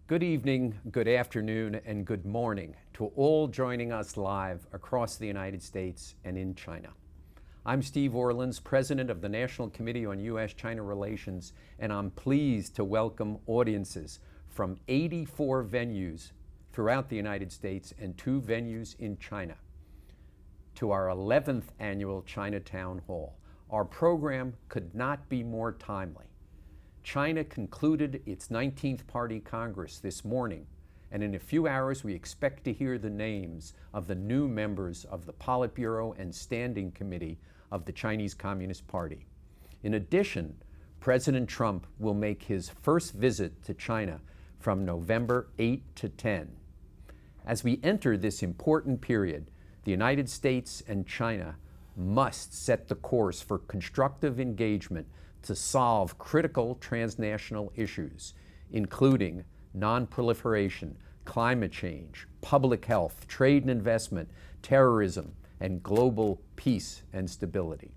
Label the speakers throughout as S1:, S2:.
S1: Good evening, good afternoon, and good morning to all joining us live across the United States and in China. I'm Steve Orlins, President of the National Committee on U.S.-China Relations, and I'm pleased to welcome audiences from 84 venues throughout the United States and 2 venues in China to our 11th annual Chinatown Hall. Our program could not be more timely. China concluded its 19th Party Congress this morning, and in a few hours we expect to hear the names of the new members of the Politburo and Standing Committee of the Chinese Communist Party. In addition, President Trump will make his first visit to China from November 8 to 10. As we enter this important period, the United States and China must set the course for constructive engagement to solve critical transnational issues, including non-proliferation, climate change, public health, trade and investment, terrorism, and global peace and stability.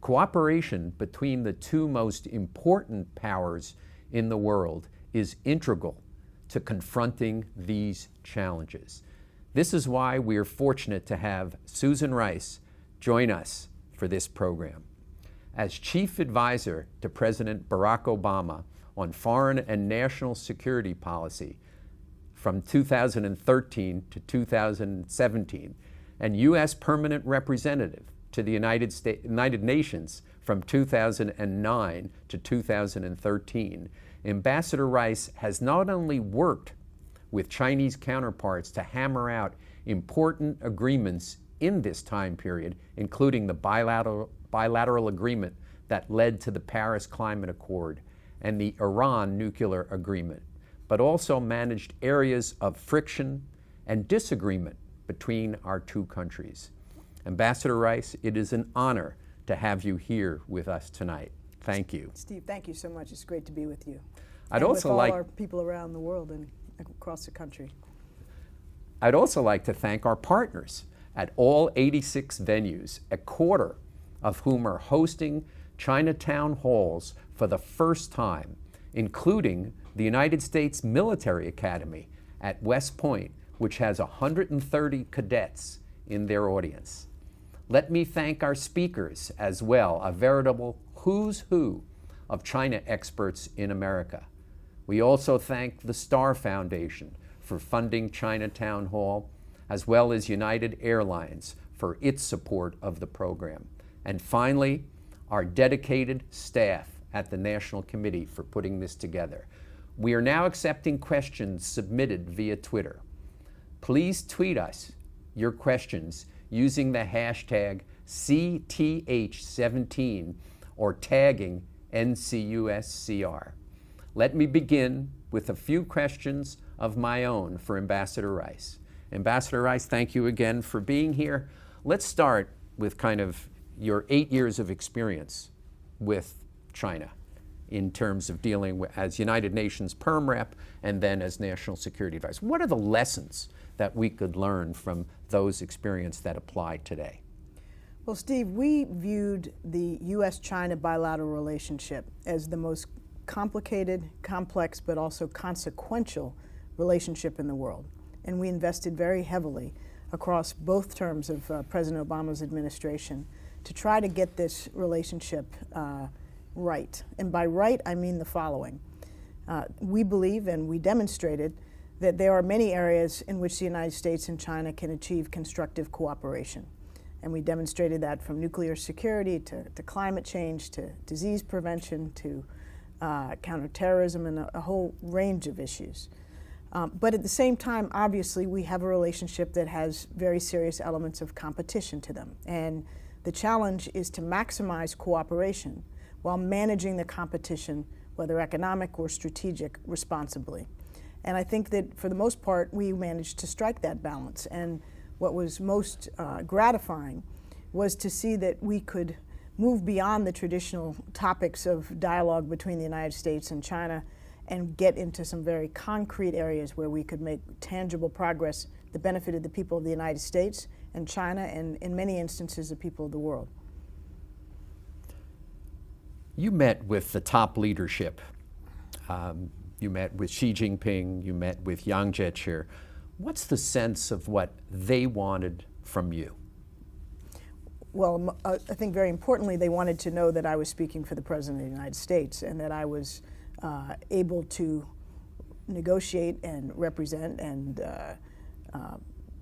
S1: Cooperation between the 2 most important powers in the world is integral to confronting these challenges. This is why we are fortunate to have Susan Rice join us for this program. As Chief Advisor to President Barack Obama on foreign and national security policy from 2013 to 2017, and U.S. Permanent Representative to the United Nations from 2009 to 2013, Ambassador Rice has not only worked with Chinese counterparts to hammer out important agreements in this time period, including the bilateral agreement that led to the Paris Climate Accord and the Iran nuclear agreement, but also managed areas of friction and disagreement between our 2 countries. Ambassador Rice, it is an honor to have you here with us tonight. Thank you.
S2: Steve, thank you so much. It's great to be with you.
S1: I'd
S2: and
S1: also
S2: with all
S1: like
S2: our people around the world and across the country.
S1: I'd also like to thank our partners at all 86 venues, a quarter of whom are hosting Chinatown halls for the first time, including the United States Military Academy at West Point, which has 130 cadets in their audience. Let me thank our speakers as well, a veritable who's who of China experts in America. We also thank the Star Foundation for funding Chinatown Hall, as well as United Airlines for its support of the program. And finally, our dedicated staff at the National Committee for putting this together. We are now accepting questions submitted via Twitter. Please tweet us your questions using the hashtag CTH17 or tagging NCUSCR. Let me begin with a few questions of my own for Ambassador Rice. Ambassador Rice, thank you again for being here. Let's start with kind of your 8 years of experience with China in terms of dealing with, as United Nations Perm Rep and then as National Security Advisor. What are the lessons that we could learn from those experiences that apply today?
S2: Well, Steve, we viewed the U.S.-China bilateral relationship as the most complicated, complex, but also consequential relationship in the world. And we invested very heavily across both terms of President Obama's administration to try to get this relationship right. And by right, I mean the following. We believe, and we demonstrated, that there are many areas in which the United States and China can achieve constructive cooperation. And we demonstrated that from nuclear security to climate change to disease prevention to counterterrorism and a whole range of issues. But at the same time, obviously, we have a relationship that has very serious elements of competition to them. And the challenge is to maximize cooperation while managing the competition, whether economic or strategic, responsibly. And I think that for the most part, we managed to strike that balance. And what was most gratifying was to see that we could move beyond the traditional topics of dialogue between the United States and China and get into some very concrete areas where we could make tangible progress that benefited the people of the United States and China and, in many instances, the people of the world.
S1: You met with the top leadership You met with Xi Jinping, you met with Yang Jiechi. What's the sense of what they wanted from you?
S2: Well, I think very importantly, they wanted to know that I was speaking for the President of the United States and that I was able to negotiate and represent and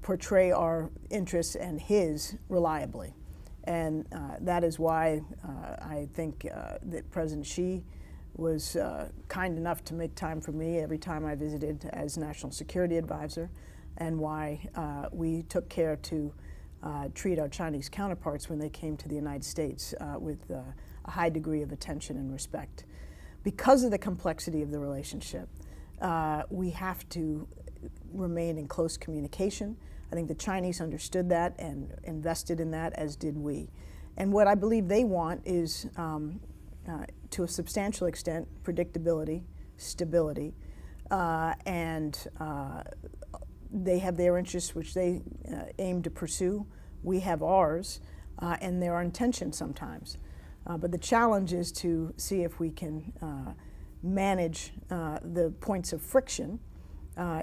S2: portray our interests and his reliably. And that is why I think that President Xi was kind enough to make time for me every time I visited as National Security Advisor, and why we took care to treat our Chinese counterparts when they came to the United States with a high degree of attention and respect. Because of the complexity of the relationship, we have to remain in close communication. I think the Chinese understood that and invested in that, as did we. And what I believe they want is, to a substantial extent, predictability, stability, and they have their interests, which they aim to pursue. We have ours, and there are intentions sometimes. But the challenge is to see if we can manage the points of friction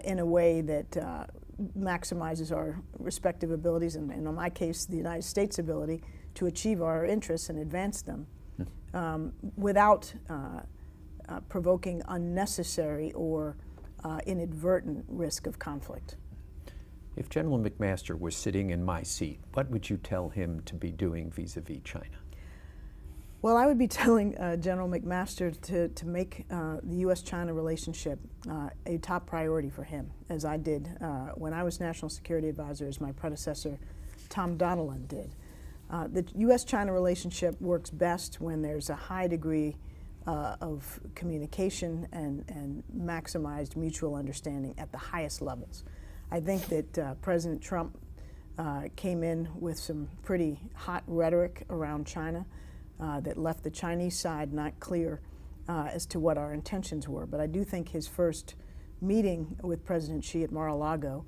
S2: in a way that maximizes our respective abilities, and in my case, the United States' ability to achieve our interests and advance them without provoking unnecessary or inadvertent risk of conflict.
S1: If General McMaster were sitting in my seat, what would you tell him to be doing vis-a-vis China?
S2: Well, I would be telling General McMaster to make the U.S.-China relationship a top priority for him, as I did when I was National Security Advisor, as my predecessor, Tom Donilon, did. The U.S.-China relationship works best when there's a high degree of communication and maximized mutual understanding at the highest levels. I think that President Trump came in with some pretty hot rhetoric around China that left the Chinese side not clear as to what our intentions were. But I do think his first meeting with President Xi at Mar-a-Lago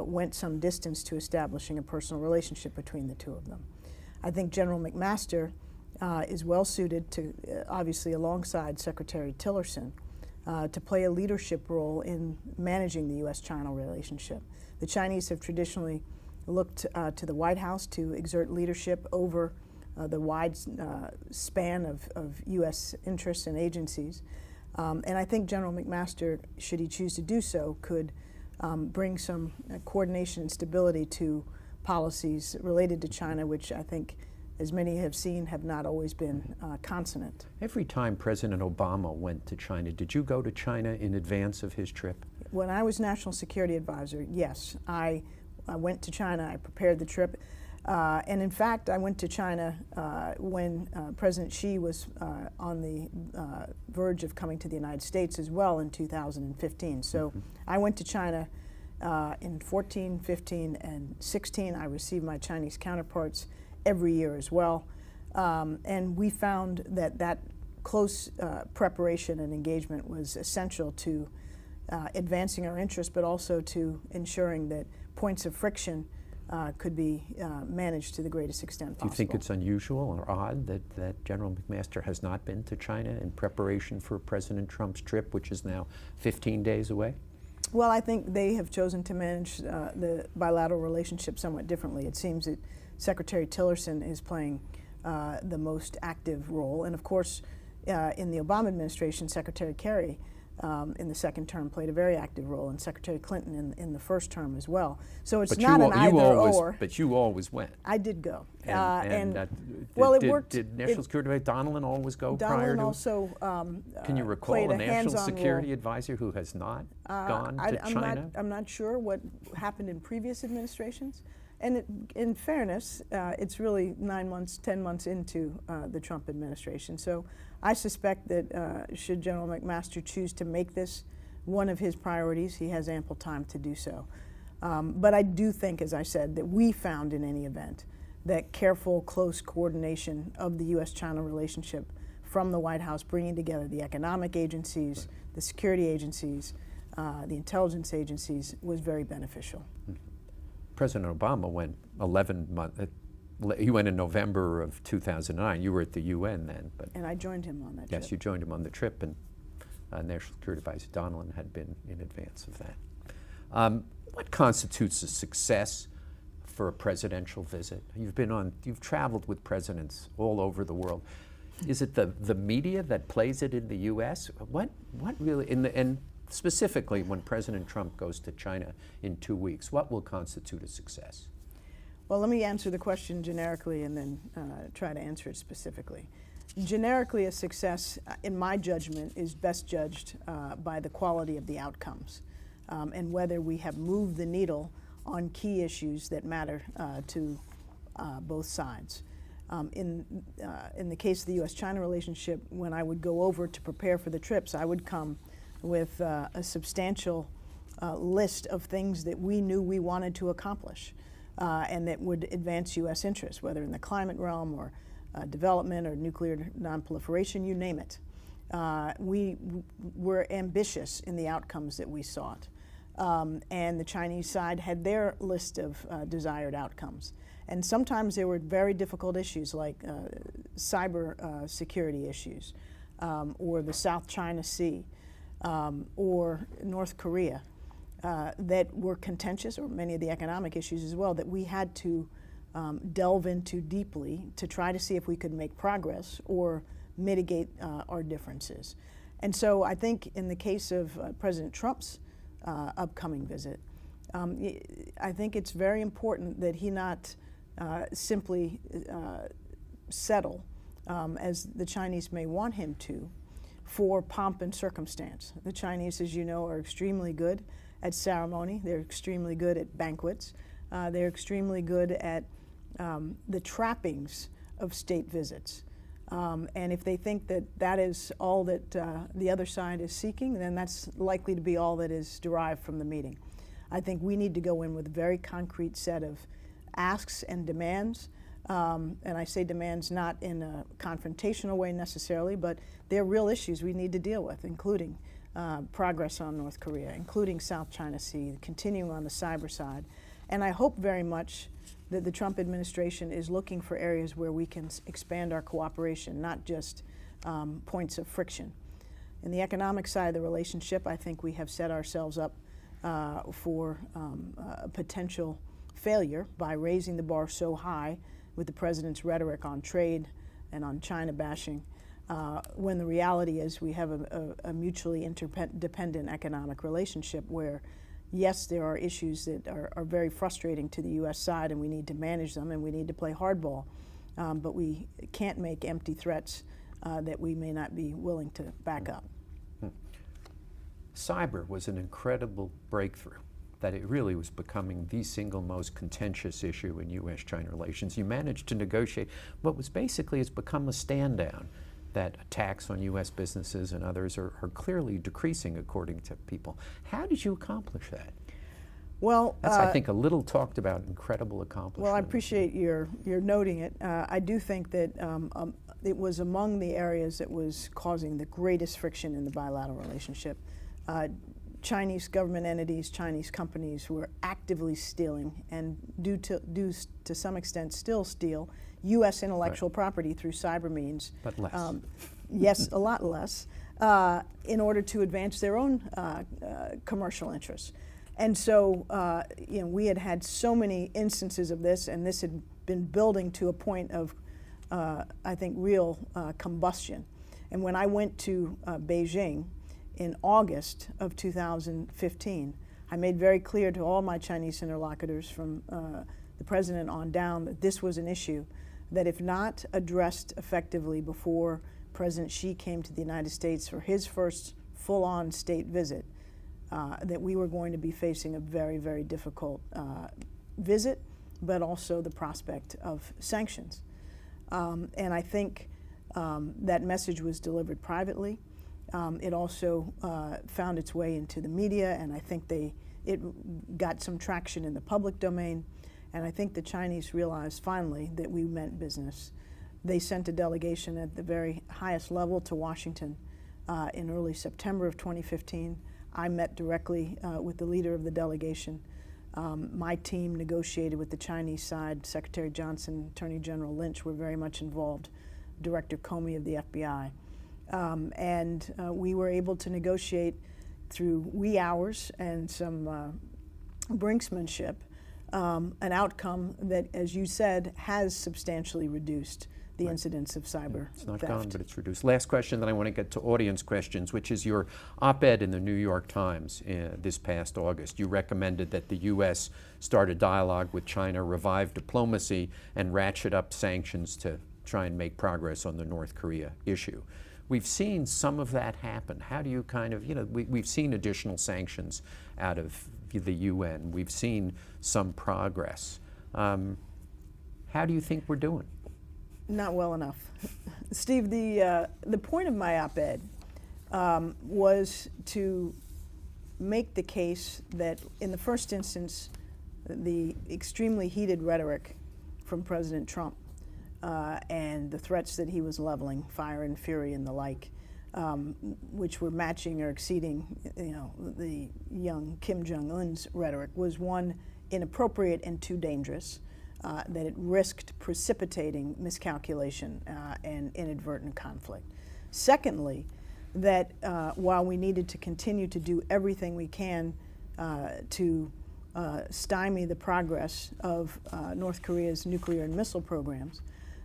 S2: went some distance to establishing a personal relationship between the two of them. I think General McMaster is well suited to, obviously alongside Secretary Tillerson, to play a leadership role in managing the U.S.-China relationship. The Chinese have traditionally looked to the White House to exert leadership over the wide span of U.S. interests and agencies. And I think General McMaster, should he choose to do so, could bring some coordination and stability to policies related to China, which I think, as many have seen, have not always been consonant.
S1: Every time President Obama went to China, did you go to China in advance of his trip?
S2: When I was National Security Advisor, yes. I went to China, I prepared the trip. And in fact, I went to China when President Xi was on the verge of coming to the United States as well in 2015. So I went to China in 14, 15, and 16. I received my Chinese counterparts every year as well. And we found that that close preparation and engagement was essential to advancing our interests, but also to ensuring that points of friction could be managed to the greatest extent possible.
S1: Do you think it's unusual or odd that General McMaster has not been to China in preparation for President Trump's trip, which is now 15 days away?
S2: Well, I think they have chosen to manage the bilateral relationship somewhat differently. It seems that Secretary Tillerson is playing the most active role. And of course, in the Obama administration, Secretary Kerry in the second term played a very active role, and Secretary Clinton in the first term as well. So it's not an either-or.
S1: But you always went.
S2: I did go.
S1: Well, it worked. Did National Security Advisor Donilon always go prior to?
S2: Donilon also
S1: Can you recall a National Security Advisor who has not gone to China?
S2: I'm not sure what happened in previous administrations. And in fairness, it's really 9 months, 10 months into the Trump administration. So I suspect that should General McMaster choose to make this one of his priorities, he has ample time to do so. But I do think, as I said, that we found in any event that careful, close coordination of the U.S.-China relationship from the White House, bringing together the economic agencies, the security agencies, the intelligence agencies, was very beneficial.
S1: President Obama went 11 months. He went in November of 2009. You were at the UN then, but
S2: and I joined him on that trip.
S1: Yes, you joined him on the trip, and National Security Advisor Donilon had been in advance of that. What constitutes a success for a presidential visit? You've traveled with presidents all over the world. Is it the media that plays it in the U.S.? What really, and specifically when President Trump goes to China in 2 weeks, what will constitute a success?
S2: Well, let me answer the question generically and then try to answer it specifically. Generically, a success, in my judgment, is best judged by the quality of the outcomes and whether we have moved the needle on key issues that matter to both sides. In the case of the U.S.-China relationship, when I would go over to prepare for the trips, I would come with a substantial list of things that we knew we wanted to accomplish and that would advance U.S. interests, whether in the climate realm or development or nuclear nonproliferation, you name it. We were ambitious in the outcomes that we sought. And the Chinese side had their list of desired outcomes. And sometimes there were very difficult issues like cyber security issues or the South China Sea or North Korea that were contentious, or many of the economic issues as well, that we had to delve into deeply to try to see if we could make progress or mitigate our differences. And so I think in the case of President Trump's upcoming visit, I think it's very important that he not simply settle, as the Chinese may want him to, for pomp and circumstance. The Chinese, as you know, are extremely good at ceremony. They're extremely good at banquets. They're extremely good at the trappings of state visits. And if they think that that is all that the other side is seeking, then that's likely to be all that is derived from the meeting. I think we need to go in with a very concrete set of asks and demands. And I say demands not in a confrontational way necessarily, but they're real issues we need to deal with, including progress on North Korea, including South China Sea, continuing on the cyber side. And I hope very much that the Trump administration is looking for areas where we can expand our cooperation, not just points of friction. In the economic side of the relationship, I think we have set ourselves up for a potential failure by raising the bar so high with the president's rhetoric on trade and on China bashing, when the reality is we have a mutually interdependent economic relationship where, yes, there are issues that are very frustrating to the U.S. side, and we need to manage them, and we need to play hardball, but we can't make empty threats that we may not be willing to back up.
S1: Cyber was an incredible breakthrough, that it really was becoming the single most contentious issue in U.S.-China relations. You managed to negotiate what was basically has become a stand down, that attacks on U.S. businesses and others are clearly decreasing according to people. How did you accomplish that?
S2: Well,
S1: that's, I think, a little talked about incredible accomplishment.
S2: Well, I appreciate your noting it. I do think that it was among the areas that was causing the greatest friction in the bilateral relationship. Chinese government entities, Chinese companies were actively stealing and do to some extent still steal U.S. intellectual property through cyber means.
S1: But less.
S2: Yes, a lot less, in order to advance their own commercial interests. And so, we had so many instances of this, and this had been building to a point of, I think, real combustion. And when I went to Beijing in August of 2015, I made very clear to all my Chinese interlocutors from the president on down that this was an issue that, if not addressed effectively before President Xi came to the United States for his first full-on state visit, that we were going to be facing a very, very difficult visit, but also the prospect of sanctions. And I think that message was delivered privately. It also found its way into the media, and I think it got some traction in the public domain. And I think the Chinese realized finally that we meant business. They sent a delegation at the very highest level to Washington in early September of 2015. I met directly with the leader of the delegation. My team negotiated with the Chinese side. Secretary Johnson, Attorney General Lynch were very much involved, Director Comey of the FBI. We were able to negotiate through wee hours and some brinksmanship an outcome that, as you said, has substantially reduced the incidence of cyber
S1: It's not
S2: theft.
S1: gone, but it's reduced. Last question, then I want to get to audience questions, which is your op-ed in the New York Times this past August. You recommended that the U.S. start a dialogue with China, revive diplomacy, and ratchet up sanctions to try and make progress on the North Korea issue. We've seen some of that happen. How do you kind of, we've seen additional sanctions out of the UN. We've seen some progress. How do you think we're doing?
S2: Not well enough. Steve, the point of my op-ed was to make the case that in the first instance, the extremely heated rhetoric from President Trump and the threats that he was leveling, fire and fury and the like, which were matching or exceeding, the young Kim Jong-un's rhetoric, was one, inappropriate and too dangerous, that it risked precipitating miscalculation and inadvertent conflict. Secondly, that while we needed to continue to do everything we can to stymie the progress of North Korea's nuclear and missile programs,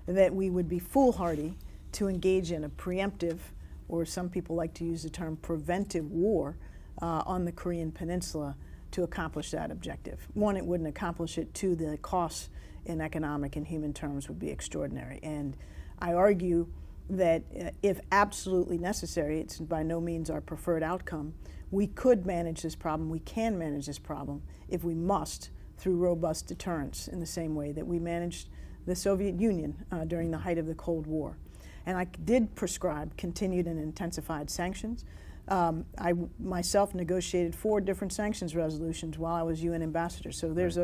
S2: that we would be foolhardy to engage in a preemptive, or some people like to use the term preventive war on the Korean Peninsula to accomplish that objective. One, it wouldn't accomplish it. Two, the costs in economic and human terms would be extraordinary. And I argue that if absolutely necessary, it's by no means our preferred outcome, we could manage this problem, we can manage this problem, if we must, through robust deterrence in the same way that we managed the Soviet Union during the height of the Cold War. And I did prescribe continued and intensified sanctions. I myself negotiated 4 different sanctions resolutions while I was UN ambassador. So there's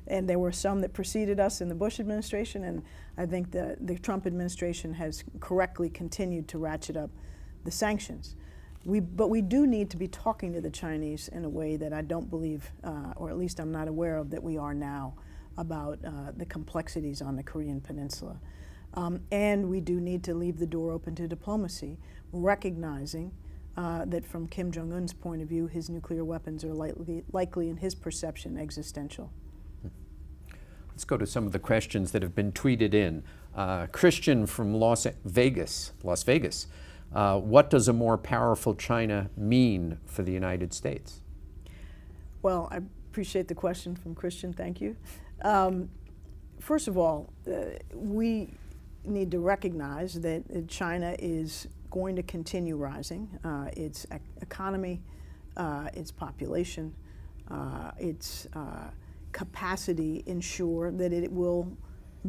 S2: and there were some that preceded us in the Bush administration, and I think the Trump administration has correctly continued to ratchet up the sanctions. But we do need to be talking to the Chinese in a way that I don't believe, or at least I'm not aware of, that we are now about the complexities on the Korean Peninsula. And we do need to leave the door open to diplomacy, recognizing that from Kim Jong-un's point of view, his nuclear weapons are likely in his perception, existential.
S1: Let's go to some of the questions that have been tweeted in. Christian from Las Vegas. What does a more powerful China mean for the United States?
S2: Well, I appreciate the question from Christian, thank you. First of all, we need to recognize that China is going to continue rising. Its economy, its population, its capacity ensure that it will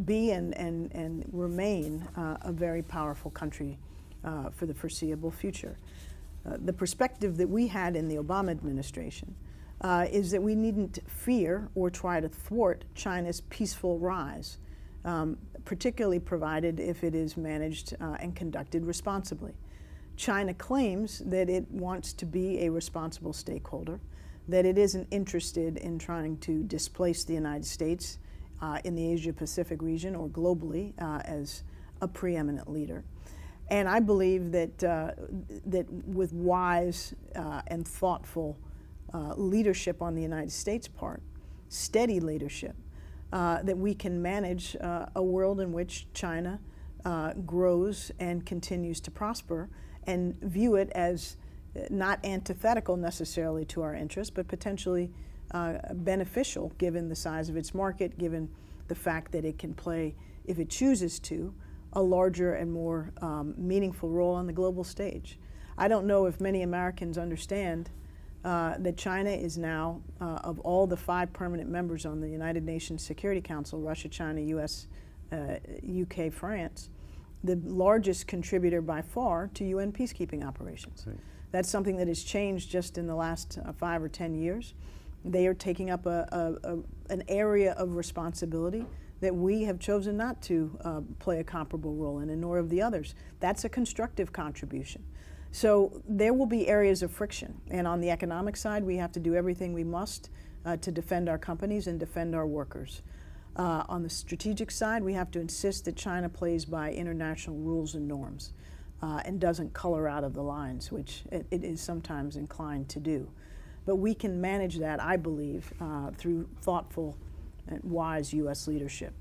S2: be and remain a very powerful country for the foreseeable future. The perspective that we had in the Obama administration is that we needn't fear or try to thwart China's peaceful rise, particularly provided if it is managed and conducted responsibly. China claims that it wants to be a responsible stakeholder, that it isn't interested in trying to displace the United States in the Asia-Pacific region or globally as a preeminent leader. And I believe that, that with wise and thoughtful leadership on the United States' part, steady leadership, that we can manage a world in which China grows and continues to prosper, and view it as not antithetical necessarily to our interests, but potentially beneficial given the size of its market, given the fact that it can play, if it chooses to, a larger and more meaningful role on the global stage. I don't know if many Americans understand that China is now, of all the 5 permanent members on the United Nations Security Council, Russia, China, US, UK, France, the largest contributor by far to UN peacekeeping operations. Right. That's something that has changed just in the last 5 or 10 years. They are taking up an area of responsibility that we have chosen not to play a comparable role in, and nor have the others. That's a constructive contribution. So there will be areas of friction, and on the economic side, we have to do everything we must to defend our companies and defend our workers. On the strategic side, we have to insist that China plays by international rules and norms. and doesn't color out of the lines, which it is sometimes inclined to do. But we can manage that, I believe, through thoughtful and wise U.S. leadership.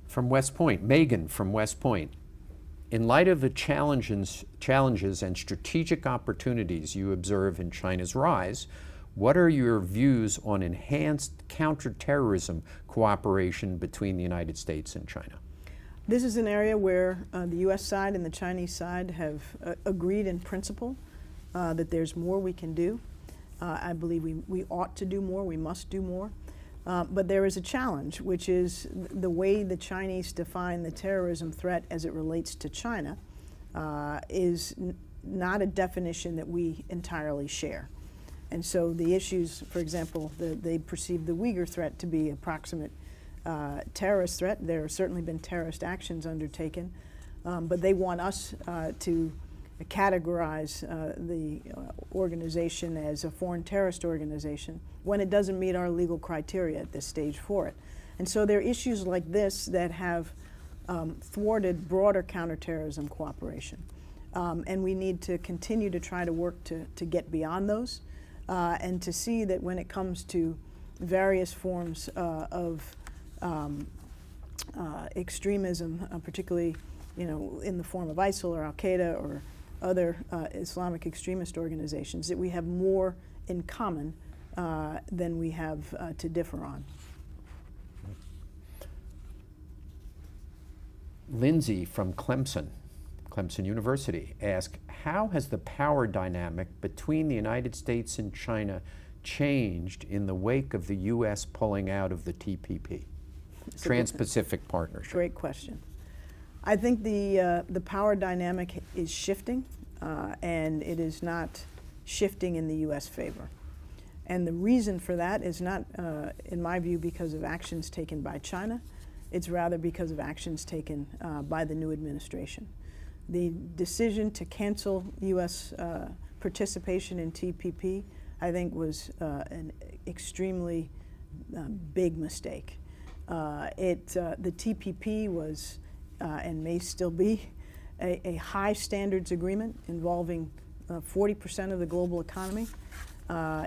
S1: From West Point, Megan from West Point. In light of the challenges and strategic opportunities you observe in China's rise, what are your views on enhanced counterterrorism cooperation between the United States and China?
S2: This is an area where the U.S. side and the Chinese side have agreed in principle that there's more we can do. I believe we ought to do more, we must do more. But there is a challenge, which is the way the Chinese define the terrorism threat as it relates to China is not a definition that we entirely share. And so the issues, for example, they perceive the Uyghur threat to be a proximate terrorist threat. There have certainly been terrorist actions undertaken, but they want us to categorize the organization as a foreign terrorist organization when it doesn't meet our legal criteria at this stage for it. And so there are issues like this that have thwarted broader counterterrorism cooperation. And we need to continue to try to work to get beyond those and to see that when it comes to various forms of extremism, particularly in the form of ISIL or Al-Qaeda or other Islamic extremist organizations, that we have more in common than we have to differ on.
S1: Lindsay from Clemson University asked, how has the power dynamic between the United States and China changed in the wake of the U.S. pulling out of the TPP, Trans-Pacific Partnership?
S2: Great question. I think the power dynamic is shifting, and it is not shifting in the U.S. favor. And the reason for that is not, in my view, because of actions taken by China. It's rather because of actions taken by the new administration. The decision to cancel U.S. participation in TPP, I think, was an extremely big mistake. The TPP was, and may still be, a high standards agreement involving 40% of the global economy.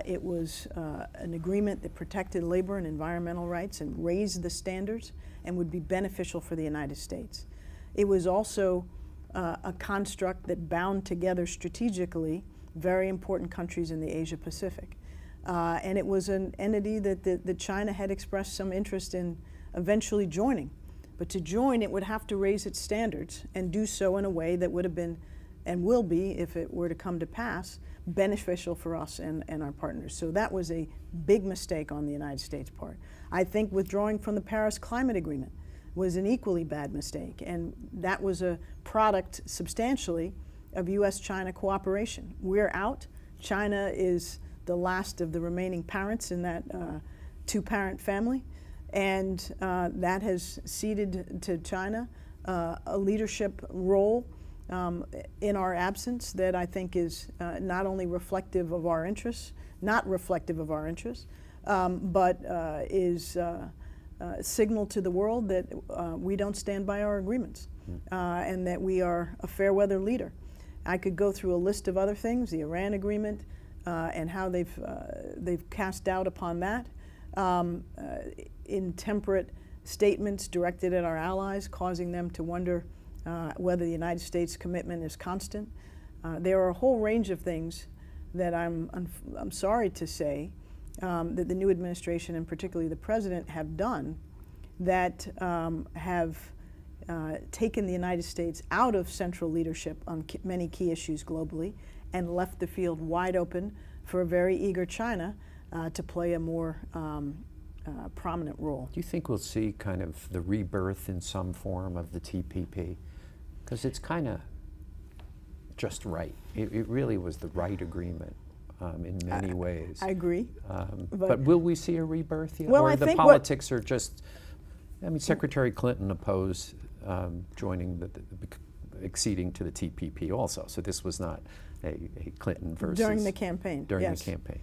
S2: It was an agreement that protected labor and environmental rights and raised the standards and would be beneficial for the United States. It was also a construct that bound together strategically very important countries in the Asia Pacific. And it was an entity that China had expressed some interest in eventually joining. But to join, it would have to raise its standards and do so in a way that would have been, and will be, if it were to come to pass, beneficial for us and our partners. So that was a big mistake on the United States' part. I think withdrawing from the Paris Climate Agreement was an equally bad mistake, and that was a product substantially of U.S.-China cooperation. We're out. China is the last of the remaining parents in that two-parent family, and that has ceded to China a leadership role in our absence that I think is not only reflective of our interests, not reflective of our interests, but is signal to the world that we don't stand by our agreements and that we are a fair weather leader. I could go through a list of other things, the Iran agreement and how they've cast doubt upon that, intemperate statements directed at our allies, causing them to wonder whether the United States commitment is constant. There are a whole range of things that I'm sorry to say that the new administration and particularly the president have done that have taken the United States out of central leadership on many key issues globally and left the field wide open for a very eager China to play a more prominent role.
S1: Do you think we'll see kind of the rebirth in some form of the TPP? Because it's kind of just right. It really was the right agreement in many ways.
S2: I agree.
S1: But will we see a rebirth yet?
S2: Well,
S1: or
S2: I
S1: the
S2: think
S1: politics are just, I mean, Secretary Clinton opposed joining acceding to the TPP also. So this was not a Clinton versus.
S2: During the campaign.
S1: During
S2: yes.
S1: the campaign.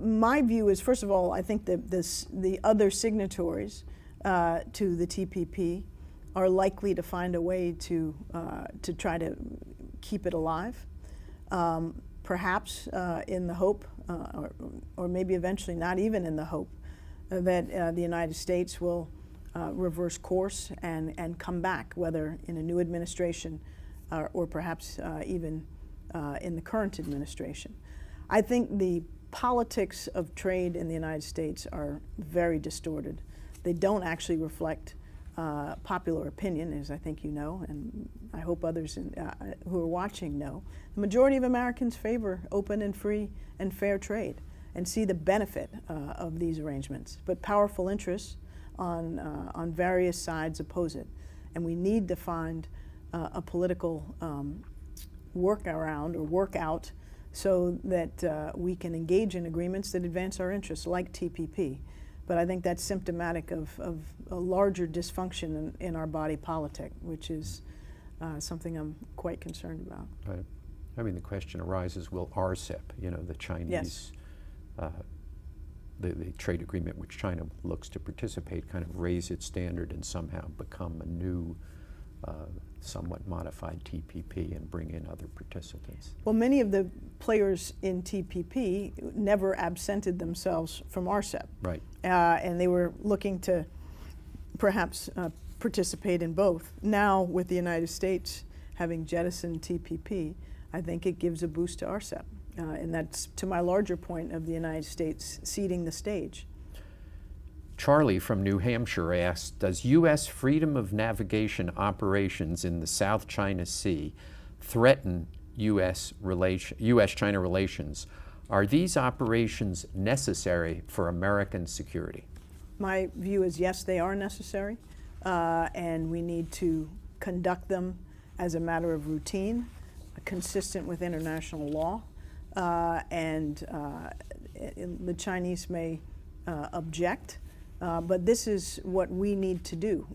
S2: My view is, first of all, I think that the other signatories to the TPP are likely to find a way to try to keep it alive, perhaps in the hope, or maybe eventually not even in the hope, that the United States will reverse course and come back, whether in a new administration or perhaps even in the current administration. I think the politics of trade in the United States are very distorted. They don't actually reflect popular opinion, as I think you know, and I hope others who are watching know. The majority of Americans favor open and free and fair trade and see the benefit of these arrangements. But powerful interests on various sides oppose it. And we need to find a political workaround or workout so that we can engage in agreements that advance our interests, like TPP. But I think that's symptomatic of a larger dysfunction in our body politic, which is something I'm quite concerned about.
S1: Right. I mean, the question arises, will RCEP, the Chinese,
S2: Yes.
S1: The trade agreement which China looks to participate, kind of raise its standard and somehow become a new, somewhat modified TPP and bring in other participants?
S2: Well, many of the players in TPP never absented themselves from RCEP.
S1: Right.
S2: And they were looking to perhaps participate in both. Now, with the United States having jettisoned TPP, I think it gives a boost to RCEP. And that's to my larger point of the United States ceding the stage.
S1: Charlie from New Hampshire asked, does U.S. freedom of navigation operations in the South China Sea threaten U.S.-China relations? Are these operations necessary for American security?
S2: My view is yes, they are necessary, and we need to conduct them as a matter of routine, consistent with international law, and the Chinese may object, but this is what we need to do.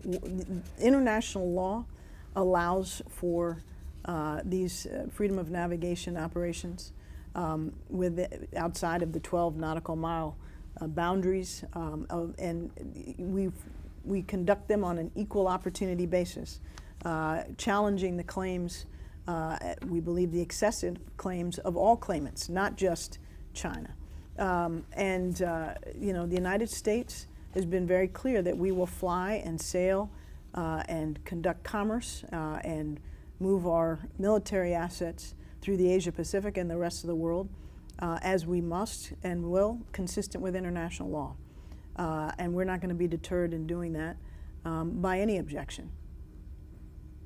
S2: International law allows for these freedom of navigation operations outside of the 12 nautical mile boundaries, and we conduct them on an equal opportunity basis, challenging the claims, we believe the excessive claims of all claimants, not just China. The United States has been very clear that we will fly and sail and conduct commerce and move our military assets through the Asia Pacific and the rest of the world as we must and will, consistent with international law. And we're not going to be deterred in doing that by any objection.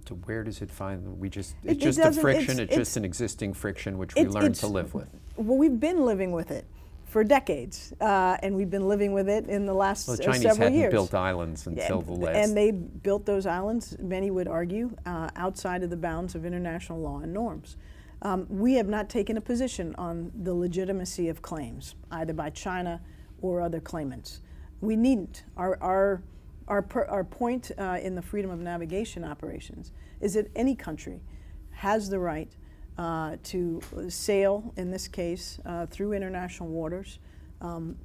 S1: So where does it find? It's just a friction. It's just an existing friction which we learn to live with.
S2: Well, we've been living with it for decades, and we've been living with it in the last
S1: the
S2: several years.
S1: Chinese hadn't built islands until the last.
S2: And they built those islands, many would argue, outside of the bounds of international law and norms. We have not taken a position on the legitimacy of claims, either by China or other claimants. We needn't. Our point in the freedom of navigation operations is that any country has the right to sail, in this case, through international waters,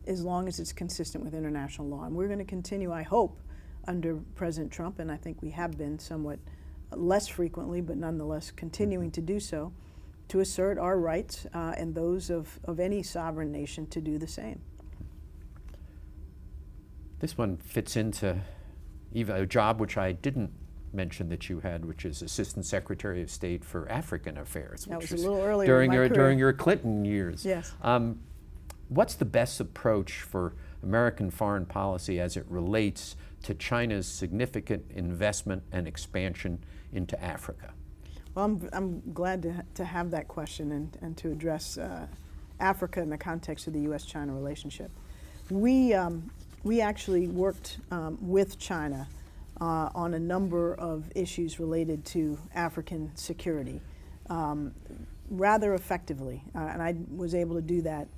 S2: as long as it's consistent with international law. And we're going to continue, I hope, under President Trump, and I think we have been somewhat less frequently, but nonetheless continuing to do so, to assert our rights and those of any sovereign nation to do the same.
S1: This one fits into even a job which I didn't mention that you had, which is Assistant Secretary of State for African Affairs.
S2: That
S1: which
S2: was a little earlier
S1: during
S2: in my career.
S1: during your Clinton years.
S2: Yes.
S1: What's the best approach for American foreign policy as it relates to China's significant investment and expansion into Africa?
S2: Well, I'm glad to have that question and to address Africa in the context of the U.S.-China relationship. We actually worked with China on a number of issues related to African security rather effectively, and I was able to do that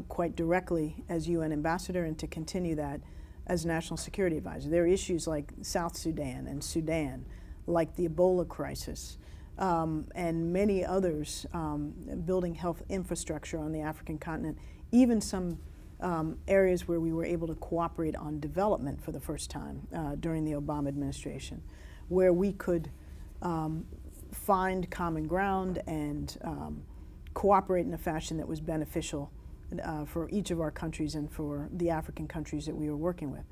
S2: quite directly as UN ambassador and to continue that as national security advisor. There are issues like South Sudan and Sudan, like the Ebola crisis, and many others, building health infrastructure on the African continent, even some areas where we were able to cooperate on development for the first time during the Obama administration. where we could find common ground and cooperate in a fashion that was beneficial for each of our countries and for the African countries that we were working with.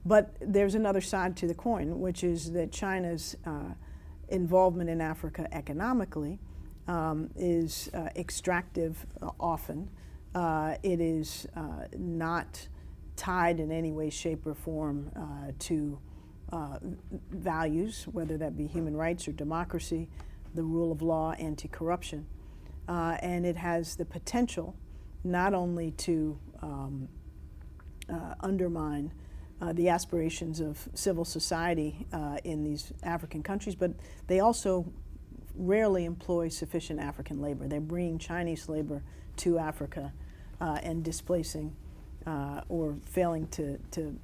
S2: But there's another side to the coin, which is that China's involvement in Africa economically is extractive often. It is not tied in any way, shape, or form to values, whether that be human rights or democracy, the rule of law, anti-corruption. And it has the potential not only to undermine the aspirations of civil society in these African countries, but they also rarely employ sufficient African labor. They're bringing Chinese labor to Africa and displacing or failing to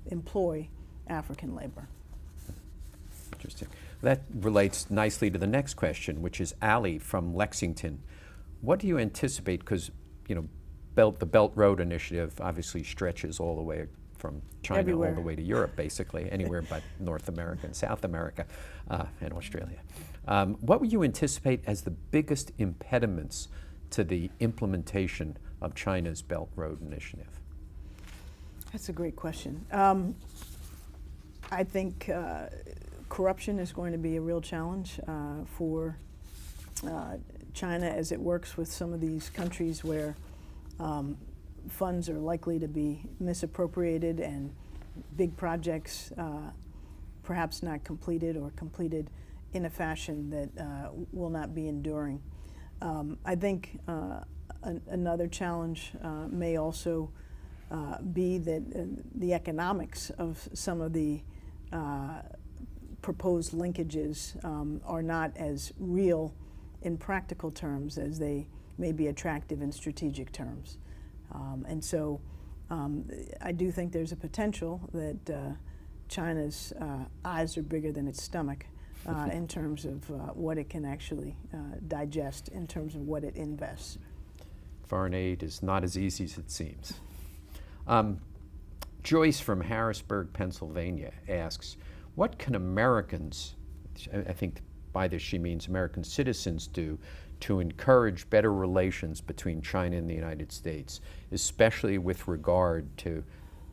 S2: employ African labor.
S1: Interesting. That relates nicely to the next question, which is Ali from Lexington. What do you anticipate, because the Belt Road Initiative obviously stretches all the way from China
S2: everywhere,
S1: all the way to Europe, basically, anywhere but North America and South America and Australia. What would you anticipate as the biggest impediments to the implementation of China's Belt Road Initiative?
S2: That's a great question. I think corruption is going to be a real challenge for China as it works with some of these countries where funds are likely to be misappropriated and big projects perhaps not completed or completed in a fashion that will not be enduring. I think another challenge may also be that the economics of some of the proposed linkages are not as real in practical terms as they may be attractive in strategic terms. And so I do think there's a potential that China's eyes are bigger than its stomach in terms of what it can actually digest in terms of what it invests.
S1: Foreign aid is not as easy as it seems. Joyce from Harrisburg, Pennsylvania asks, what can Americans, I think by this she means American citizens, do to encourage better relations between China and the United States, especially with regard to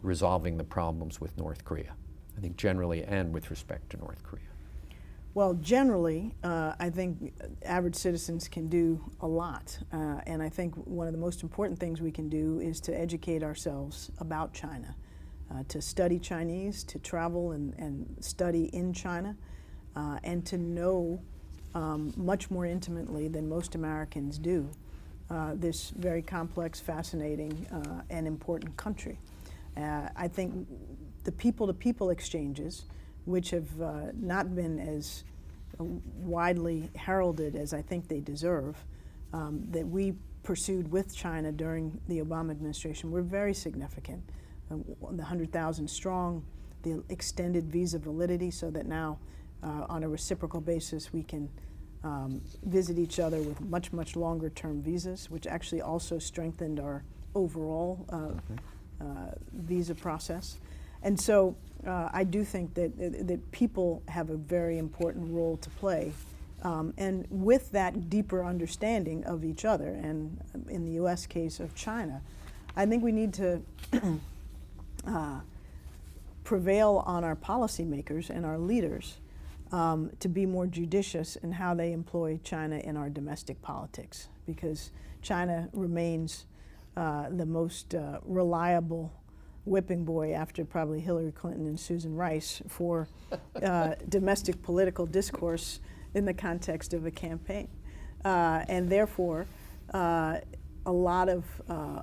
S1: resolving the problems with North Korea? I think generally and with respect to North Korea.
S2: Well, generally, I think average citizens can do a lot. And I think one of the most important things we can do is to educate ourselves about China, to study Chinese, to travel and study in China, and to know much more intimately than most Americans do this very complex, fascinating, and important country. I think the people-to-people exchanges, which have not been as widely heralded as I think they deserve, that we pursued with China during the Obama administration were very significant. The 100,000 strong, the extended visa validity so that now on a reciprocal basis we can visit each other with much, much longer term visas, which actually also strengthened our overall visa process. And so I do think that people have a very important role to play. And with that deeper understanding of each other, and in the US case of China, I think we need to prevail on our policymakers and our leaders to be more judicious in how they employ China in our domestic politics, because China remains the most reliable whipping boy after probably Hillary Clinton and Susan Rice for domestic political discourse in the context of a campaign. And therefore, a lot of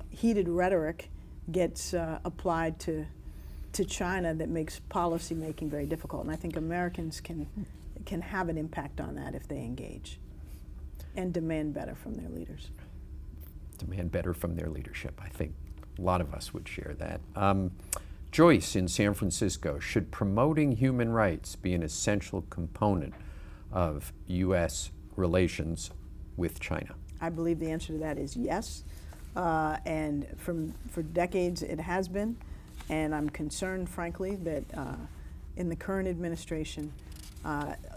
S2: heated rhetoric gets applied to China that makes policy making very difficult. And I think Americans can have an impact on that if they engage and demand better from their leaders.
S1: Demand better from their leadership. I think a lot of us would share that. Joyce in San Francisco, should promoting human rights be an essential component of U.S. relations with China?
S2: I believe the answer to that is yes. And for decades it has been. And I'm concerned, frankly, that in the current administration,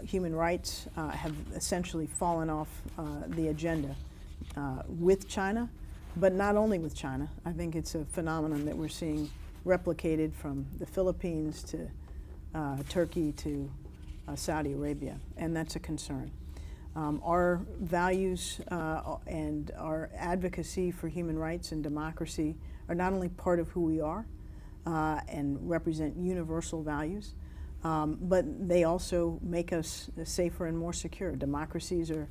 S2: human rights have essentially fallen off the agenda with China, but not only with China. I think it's a phenomenon that we're seeing replicated from the Philippines to Turkey to Saudi Arabia, and that's a concern. Our values and our advocacy for human rights and democracy are not only part of who we are and represent universal values, but they also make us safer and more secure. Democracies are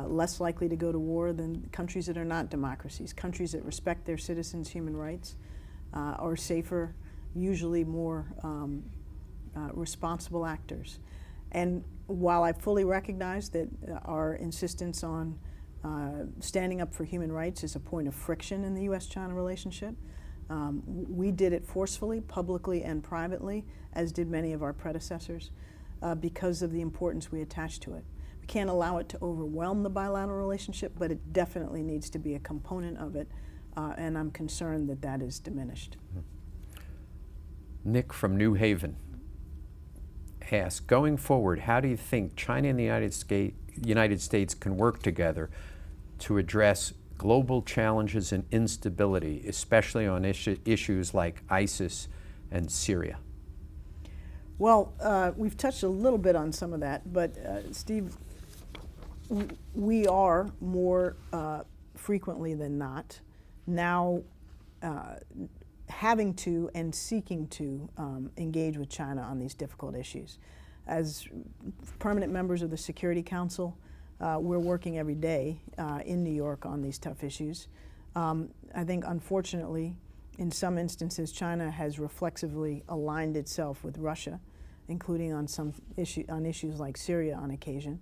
S2: less likely to go to war than countries that are not democracies. Countries that respect their citizens' human rights are safer, usually more responsible actors. And while I fully recognize that our insistence on standing up for human rights is a point of friction in the U.S.-China relationship, we did it forcefully, publicly and privately, as did many of our predecessors, because of the importance we attach to it. We can't allow it to overwhelm the bilateral relationship, but it definitely needs to be a component of it, and I'm concerned that that is diminished.
S1: Nick from New Haven asks, going forward, how do you think China and the United States can work together to address global challenges and instability, especially on issues like ISIS and Syria?
S2: Well, we've touched a little bit on some of that, but Steve, we are more frequently than not now having to and seeking to engage with China on these difficult issues. As permanent members of the Security Council, we're working every day in New York on these tough issues. I think, unfortunately, in some instances, China has reflexively aligned itself with Russia, including on some issues like Syria on occasion.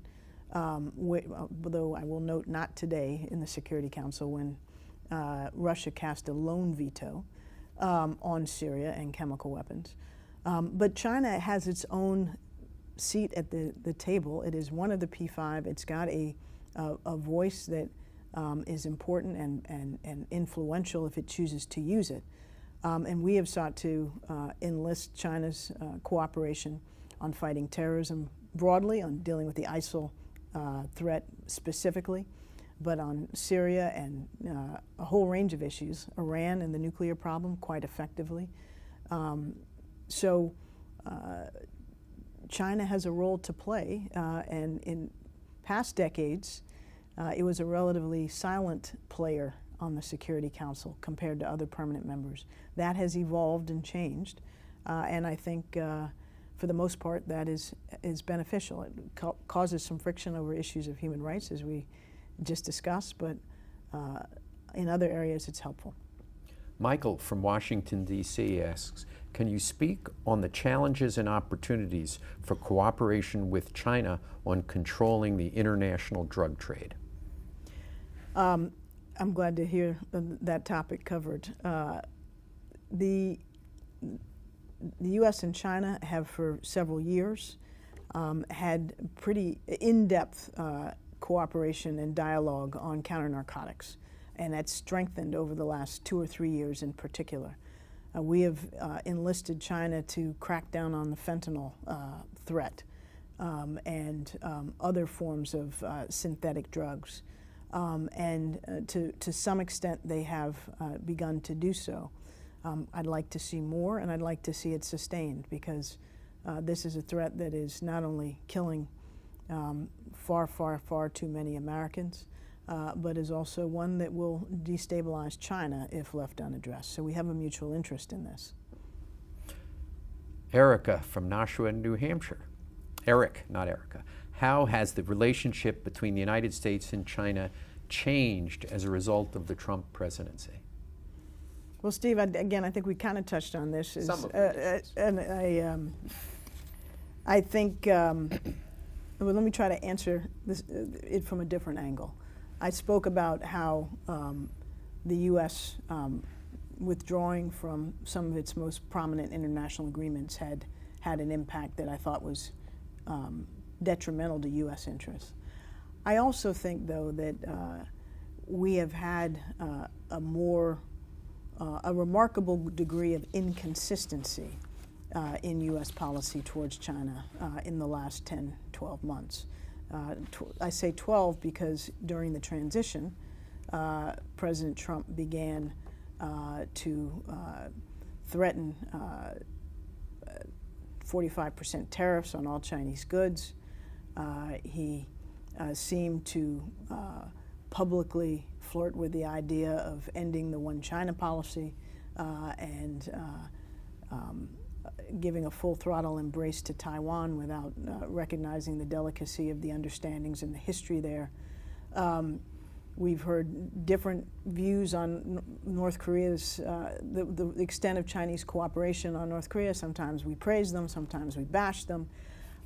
S2: Though I will note, not today in the Security Council when Russia cast a lone veto on Syria and chemical weapons. But China has its own seat at the table. It is one of the P5. It's got a voice that is important and influential if it chooses to use it. And we have sought to enlist China's cooperation on fighting terrorism broadly, on dealing with the ISIL threat specifically, but on Syria and a whole range of issues, Iran and the nuclear problem quite effectively. China has a role to play, and in past decades, it was a relatively silent player on the Security Council compared to other permanent members. That has evolved and changed, and I think for the most part that is beneficial. It causes some friction over issues of human rights, as we just discussed, but in other areas it's helpful.
S1: Michael from Washington, D.C. asks, can you speak on the challenges and opportunities for cooperation with China on controlling the international drug trade?
S2: I'm glad to hear that topic covered. The U.S. and China have for several years had pretty in-depth cooperation and dialogue on counter-narcotics, and that's strengthened over the last 2 or 3 years in particular. We have enlisted China to crack down on the fentanyl threat and other forms of synthetic drugs. And to some extent they have begun to do so. I'd like to see more, and I'd like to see it sustained, because this is a threat that is not only killing far, far, far too many Americans, but is also one that will destabilize China if left unaddressed. So we have a mutual interest in this.
S1: Erica from Nashua, New Hampshire. Eric, not Erica. How has the relationship between the United States and China changed as a result of the Trump presidency?
S2: Well, Steve, again, I think we kind of touched on this.
S1: Some of it.
S2: And I think, well, let me try to answer it from a different angle. I spoke about how the U.S. Withdrawing from some of its most prominent international agreements had an impact that I thought was detrimental to U.S. interests. I also think, though, that we have had a remarkable degree of inconsistency in U.S. policy towards China in the last 10, 12 months. I say 12 because during the transition, President Trump began to threaten 45% tariffs on all Chinese goods. He seemed to publicly flirt with the idea of ending the one China policy and giving a full throttle embrace to Taiwan without recognizing the delicacy of the understandings and the history there. We've heard different views on North Korea's, the extent of Chinese cooperation on North Korea. Sometimes we praise them, sometimes we bash them.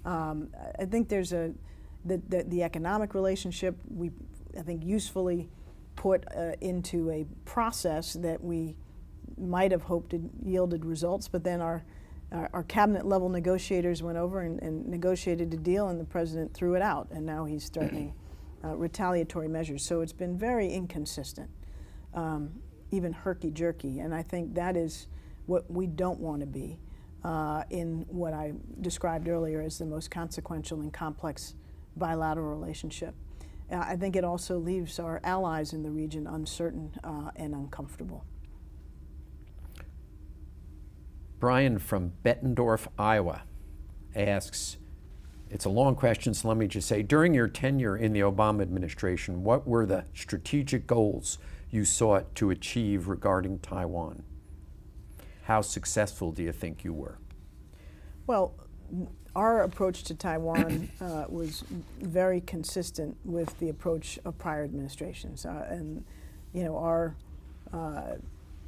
S2: I think there's the economic relationship we, I think, usefully put into a process that we might have hoped it yielded results, but then our cabinet level negotiators went over and negotiated a deal, and the president threw it out, and now he's threatening retaliatory measures. So it's been very inconsistent, even herky-jerky, and I think that is what we don't want to be in what I described earlier as the most consequential and complex bilateral relationship. I think it also leaves our allies in the region uncertain and uncomfortable.
S1: Brian from Bettendorf, Iowa asks, it's a long question, so let me just say, during your tenure in the Obama administration, what were the strategic goals you sought to achieve regarding Taiwan? How successful do you think you were?
S2: Well, our approach to Taiwan was very consistent with the approach of prior administrations. And, you know,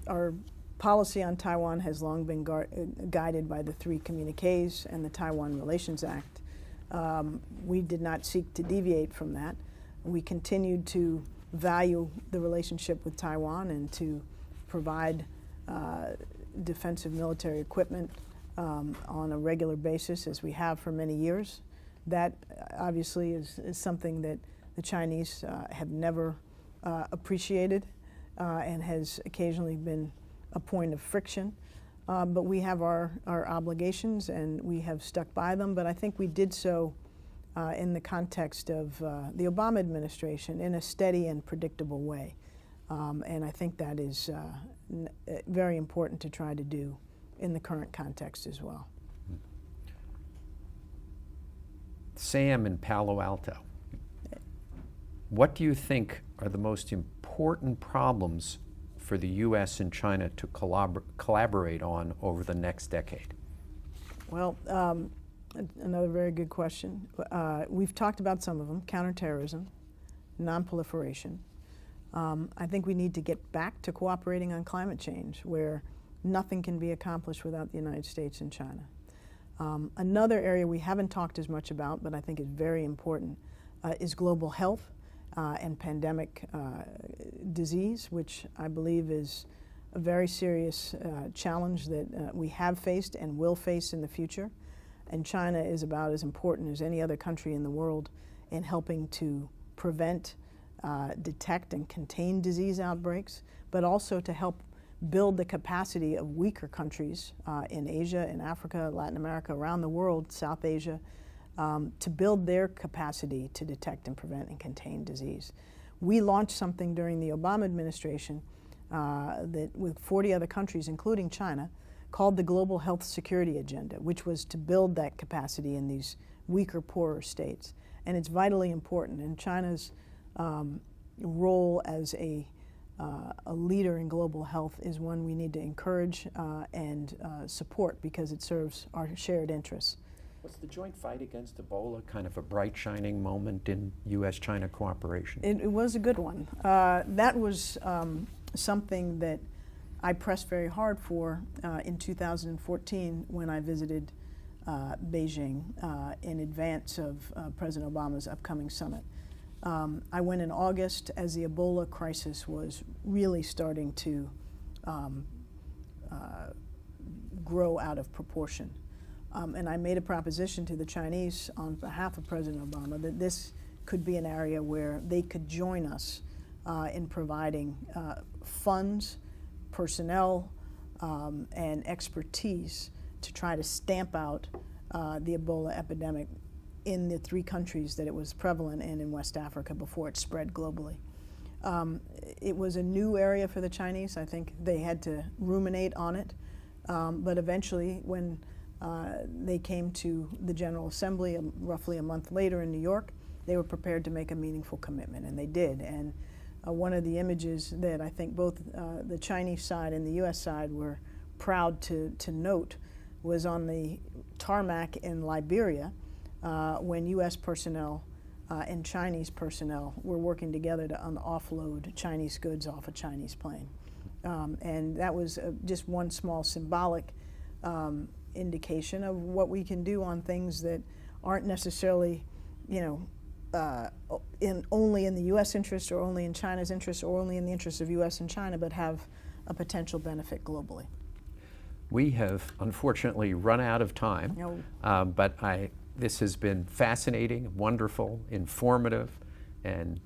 S2: our policy on Taiwan has long been guided by the 3 communiques and the Taiwan Relations Act. We did not seek to deviate from that. We continued to value the relationship with Taiwan and to provide defensive military equipment on a regular basis, as we have for many years. That obviously is something that the Chinese have never appreciated and has occasionally been a point of friction. But we have our obligations and we have stuck by them, but I think we did so in the context of the Obama administration in a steady and predictable way. And I think that is very important to try to do in the current context as well.
S1: Sam in Palo Alto, what do you think are the most important problems for the U.S. and China to collaborate on over the next decade?
S2: Well, another very good question. We've talked about some of them: counterterrorism, nonproliferation. I think we need to get back to cooperating on climate change, where nothing can be accomplished without the United States and China. Another area we haven't talked as much about, but I think is very important, is global health and pandemic disease, which I believe is a very serious challenge that we have faced and will face in the future. And China is about as important as any other country in the world in helping to prevent, detect, and contain disease outbreaks, but also to help build the capacity of weaker countries in Asia, in Africa, Latin America, around the world, South Asia, to build their capacity to detect and prevent and contain disease. We launched something during the Obama administration that with 40 other countries, including China, called the Global Health Security Agenda, which was to build that capacity in these weaker, poorer states. And it's vitally important. And China's role as a leader in global health is one we need to encourage and support, because it serves our shared interests.
S1: Was the joint fight against Ebola kind of a bright, shining moment in U.S.-China cooperation?
S2: It was a good one. That was something that I pressed very hard for in 2014 when I visited Beijing in advance of President Obama's upcoming summit. I went in August as the Ebola crisis was really starting to grow out of proportion. And I made a proposition to the Chinese on behalf of President Obama that this could be an area where they could join us in providing funds, personnel, and expertise to try to stamp out the Ebola epidemic in the 3 countries that it was prevalent in West Africa before it spread globally. It was a new area for the Chinese. I think they had to ruminate on it, but eventually when they came to the General Assembly roughly a month later in New York, they were prepared to make a meaningful commitment, and they did. And one of the images that I think both the Chinese side and the U.S. side were proud to note was on the tarmac in Liberia when U.S. personnel and Chinese personnel were working together to offload Chinese goods off a Chinese plane. And that was just one small symbolic indication of what we can do on things that aren't necessarily, only in the U.S. interest or only in China's interest or only in the interest of U.S. and China, but have a potential benefit globally.
S1: We have unfortunately run out of time, but this has been fascinating, wonderful, informative, and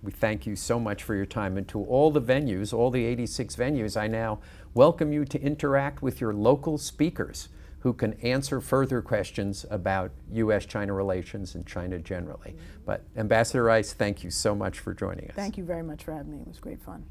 S1: we thank you so much for your time. And to all the venues, all the 86 venues, I now welcome you to interact with your local speakers who can answer further questions about U.S.-China relations and China generally. But Ambassador Rice, thank you so much for joining us.
S2: Thank you very much for having me. It was great fun.